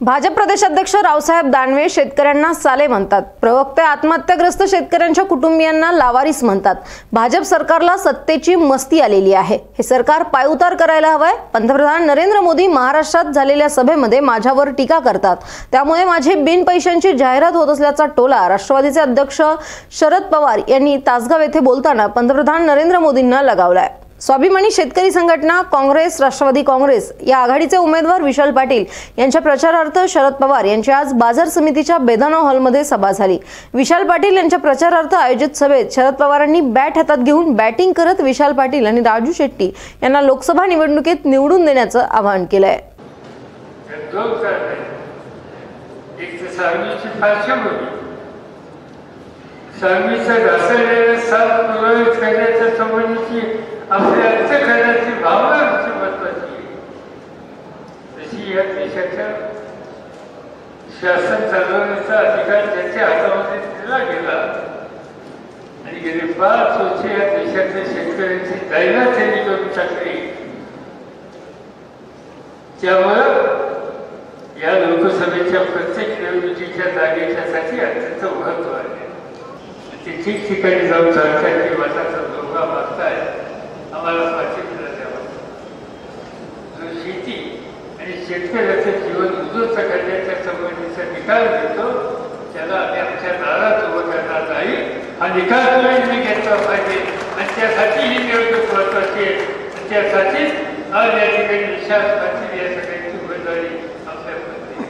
भाजप प्रदेशाध्यक्ष रावसाहेब दानवे शेतकऱ्यांना साले म्हणतात. प्रवक्ते आत्महत्याग्रस्त शेतकऱ्यांच्या कुटुंबियांना लावारिस म्हणतात. भाजप सरकारला सत्तेची मस्ती आलेली आहे. हे सरकार पायउतार करायला हवंय. पंतप्रधान नरेंद्र मोदी महाराष्ट्रात झालेल्या सभेमध्ये माझ्यावर टीका करतात. त्यामुळे माझी बिनपैशांची जाहिरात होत असल्याचा टोला राष्ट्रवादीचे अध्यक्ष शरद पवार यांनी तासगाव येथे बोलताना पंतप्रधान नरेंद्र मोदींना लगावलाय. स्वाभिमानी शेतकरी संघटना, काँग्रेस, राष्ट्रवादी काँग्रेस या आघाडीचे उमेदवार विशाल पाटील यांच्या प्रचारार्थ शरद पवार यांची आज बाजार समितीच्या बेदानो हॉलमध्ये सभा झाली. विशाल पाटील यांच्या प्रचारार्थ आयोजित सभेत शरद पवारांनी बॅट हातात घेऊन बॅटिंग करत विशाल पाटील आणि राजू शेट्टी यांना लोकसभा निवडणुकीत निवडून देण्याचं आवाहन केलंय. आपल्या अंतःकरणाची भावना महत्वाची आहे. तशी या देशाच्या शासन चालवण्याचा अधिकार ज्याच्या हातामध्ये दिला गेला आणि गेले 5 वर्ष या देशातल्या शेतकऱ्यांची दैना त्यांनी करून टाकली. त्यामुळं या लोकसभेच्या प्रत्येक निवडणुकीच्या जागेच्यासाठी अत्यंत महत्व आहे. ते ठिकठिकाणी जाऊन सरकारची मताचा दोघा मागताय. आम्हाला स्वातंत्र्य द्यावं. जो शेती आणि शेतकऱ्याचं जीवन उद्ध्वस्त करण्याच्या संबंधीचा निकाल देतो त्याला आम्ही आमच्या दारात उभं करणार नाही. हा निकाल तुम्ही घेतला पाहिजे आणि त्यासाठी ही निवडणूक महत्वाची आहे. त्यासाठी आज या ठिकाणी विशाल पाटील या सगळ्यांची उमेदवारी आपल्यामध्ये.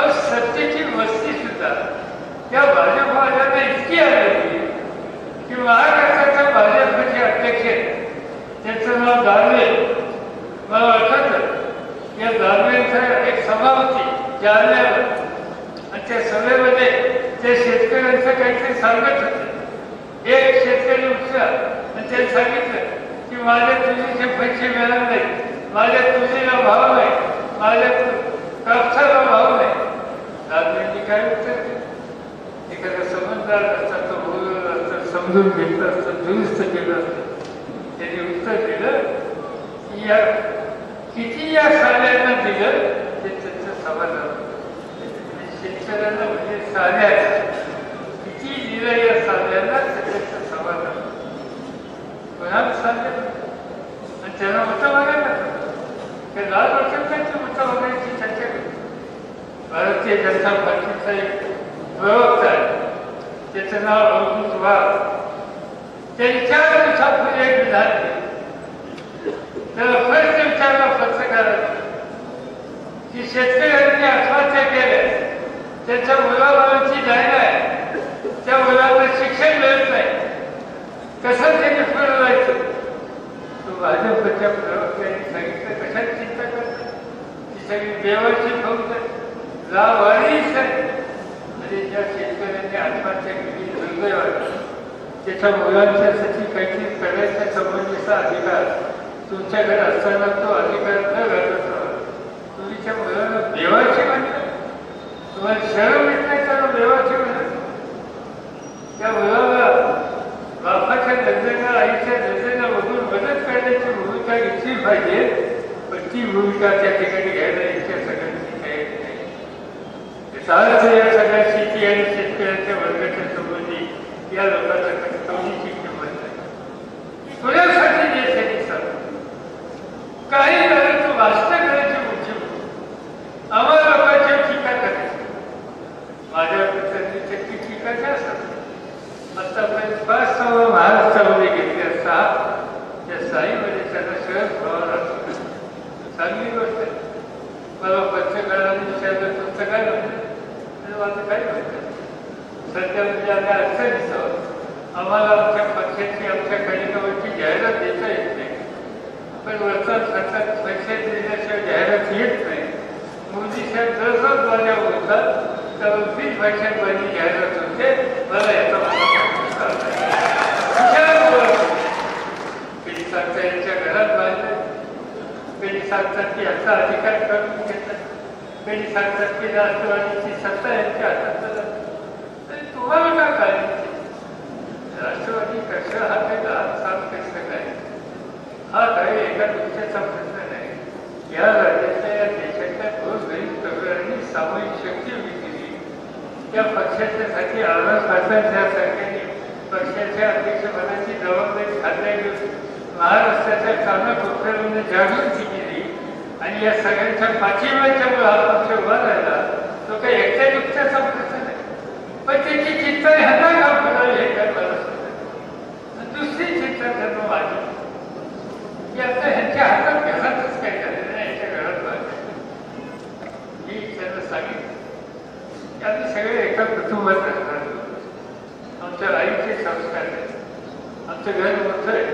आज सत्तेची मस्ती सुद्धा त्या भाजपवाल्यांना इतकी आलेली की महाराष्ट्राच्या भाजपचे अध्यक्ष त्यांचं नाव दानवे. मला वाटतं या दानवेंचा एक सभा होती जालन्यावर आणि त्या सभेमध्ये त्या शेतकऱ्यांचं काहीतरी सांगत होते. एक शेतकरी उठला आणि त्यांनी सांगितलं की माझ्या तुझीचे पैसे मिळाले नाही, माझ्या तुझीला भाव नाही, माझ्या कापसाला भाव नाही. दानवेंनी काय उत्तर दिलं? एखादा समजदार असता तो बोलला असता, समजून घेतलं असतं, दुरुस्त केलं असतं. त्यांनी उत्तर दिलं की या किती या साल्यांना दिलं ते त्यांचं समाधान. शेतकऱ्यांना म्हणजे साल्या किती दिलं या साल्यांना त्याचं समाधान. कोणाला साध्य आणि त्यांना मतं मागायला ते लाल वर्षांची मतं मागायची चर्चा करतो. भारतीय जनता पार्टीचा एक प्रवक्ता आहे, त्याचं नाव अवधूत वाघ. त्यांनी 4 दिवसापूर्वी एक विधान केलं. त्याला प्रश्न विचारला पत्रकारांनी की शेतकऱ्यांनी आत्महत्या केल्या, त्यांच्या मुलाबाळांची जायला आहे, त्या मुलांना शिक्षण मिळत नाही, कसं त्यांनी पुढे जायचं? तो भाजपच्या प्रवक्त्यांनी सांगितलं कशात चिंता करतात? ती सगळी देवाची फक्त लावारिस आहे. ज्या शेतकऱ्यांनी आत्महत्या केली दुर्दैव आहे त्याच्या मुलांच्यासाठी काहीतरी करण्याच्या संबंधीचा अधिकार तुमच्याकडे असताना तो अधिकार न घालता तुम्हीच्या मुलांना देवाची म्हणतात. तुम्हाला शरम येत नाही तर देवाची म्हणत. त्या मुलाला बापाच्या नजरेला, आईच्या नजरेला बघून मदत करण्याची भूमिका घेतली पाहिजे. पण ती भूमिका त्या ठिकाणी घ्यायला इतक्या सगळ्यांची तयारी नाही. या सगळ्या शेती आणि शेतकऱ्यांच्या वर्गाच्या संबंधी या लोकांच्या कष्टाची किंमत नाही. कोणासाठी देशाची चालू काही झालं तो भाषण करायची उंची आम्हाला लोकांची टीका करायची. माझ्या प्रतिनिधीची टीका जास्त असते. आतापर्यंत 5 सभा महाराष्ट्रामध्ये घेतली असता त्या साईमध्ये त्याचा शरद पवार असतो. चांगली गोष्ट आहे. मला पत्रकारांनी विचारलं तुमचं काय म्हणतं? माझं काय म्हणतं? सध्या म्हणजे आता असं दिसतं आम्हाला आमच्या पक्षाची, आमच्या कलिकावरची जाहिरात देता येत नाही. पण वर्षात सतत पैसे दिल्याशिवाय जाहिरात येत नाही. मोदी साहेब जसं माझ्या बोलतात तर 20 पैशांमध्ये जाहिरात होते. मला याचा कधी सांगता यांच्या घरात बांधलं, कधी सांगतात की याचा अधिकार करून घेतात, कधी सांगतात की राष्ट्रवादीची सत्ता यांच्या हातात झाला. तरी तुम्हाला काय काय राष्ट्रवादी कशा हाताला साफ कसं काय? हा काही एका दिवसाचा प्रश्न नाही. या राज्याच्या, या देशाच्या गोरगरीब सामूहिक शक्ती उभी केली. त्या पक्षाच्यासाठी आवाज पाटलांच्या सरकारने पक्षाच्या अध्यक्षपदाची जबाबदारी हातात घेऊन महाराष्ट्राच्या कानाकोपऱ्यामध्ये जागृती केली आणि या सगळ्यांच्या पाठिंब्याच्या मुळे हा पक्ष उभा राहिला. तो काही एकट्या दुःखाचा प्रश्न नाही, पण त्याची चिंता ह्यांना काम करावी हे काय मला सुद्धा. दुसरी चिंता त्यांना माझी की आता ह्यांच्या हातात घरातच काय झालेलं नाही, ह्यांच्या घरात वाटत ही त्यांना सांगितलं की आम्ही सगळे एका कुटुंबात राहणार. आमच्या आईचे संस्कार आहेत, आमचं घर मोठं आहे,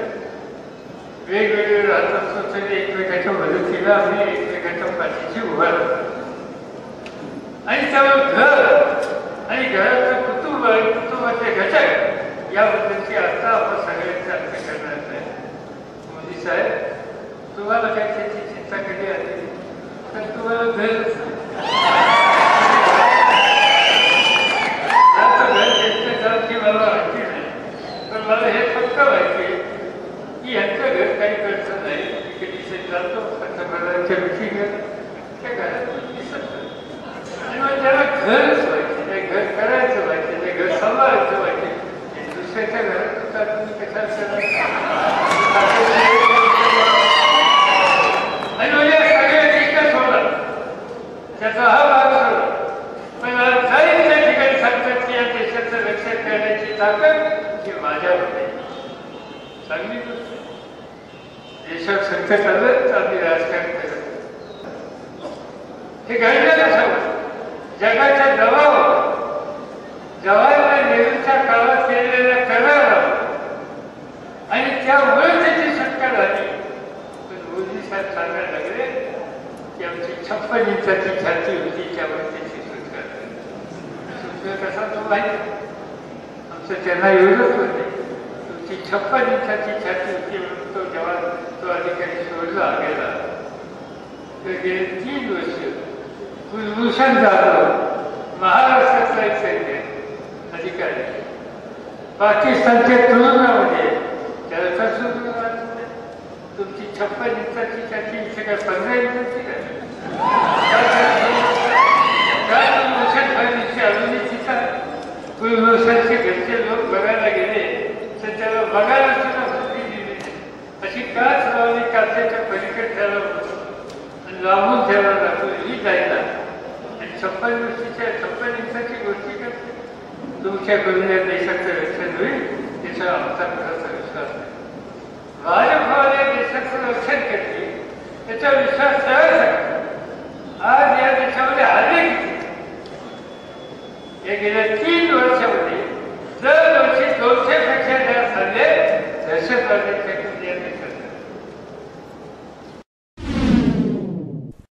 वेगवेगळे राहत असतो तरी एकमेकाच्या मदतीला आम्ही एकमेकाच्या पाठीशी उभा राहतो. आणि त्यामुळे घर आणि घराचं कुटुंब आणि कुटुंबाचे घटक याबद्दलची आता आपण सगळ्यांची चर्चा करणार आहे. मोदी साहेब, तुम्हाला काय त्याची चिंता कधी आली तर तुम्हाला घरच मला माहिती नाही, पण मला हे फक्त माहिती आहे की यांचं घर काही करतं नाही. कधी जातो पंतप्रधानांच्या मिटिंगला त्या घरात दिसत नाही आणि मग त्याला घरच माहिती नाही, घर करायचं माहिती नाही, घर सांभाळायचं माहिती नाही. दुसऱ्याच्या घरात होता तुम्ही कशाला आणि म्हणजे सगळ्या एकच होणार त्याचा हा भाग सोडा. पण जाईल त्या ठिकाणी सांगतात की या देशाचं रक्षण करण्याची ताकद ही माझ्यामध्ये. चांगली गोष्ट, देशात संकट आलं तर आम्ही राजकारण करत हे घडलेलं सगळं जगाच्या दबावावर जवाहरलाल नेहरूच्या काळात केलेल्या करारावर आणि त्यामुळे त्याची सुटका झाली. पण मोदी साहेब सांगायला लागले की आमची 56 इंचाची छाती होती त्यामुळे त्याची सुटका झाली. सुटका कसा तो माहिती आमचं त्यांना एवढंच होते. तुमची 56 इंचाची छाती होती म्हणून तो जेव्हा तो अधिकारी सोडला गेला तर गेले 3 वर्ष कुलभूषण जाधव महाराष्ट्रातला एक सैन्य अधिकारी पाकिस्तानच्या तुरुंगामध्ये त्याला कसून तुमची 56 इंचाची छाती इथे काय 15 इंचाची काय कुलभूषण फायदेची अजूनही तिचा कुलभूषणचे घरचे लोक बघायला गेले तर त्याला बघायला सुद्धा संधी दिली अशी काच लावली काचेच्या पलीकडे ठेवला आणि लांबून ठेवला जातो ही जायला आणि 56 इंचाची गोष्टी करते. तुमच्याकडून या देशाचं रक्षण होईल त्याचा आमचा खराचा विश्वास नाही. भाजपवाले देशाचं रक्षण करते त्याचा विश्वास सहज. आज या देशामध्ये हल्ले किती हे गेल्या 3 वर्षामध्ये दरवर्षी 200 पेक्षा जास्त हल्ले दहशतवाद्यांच्या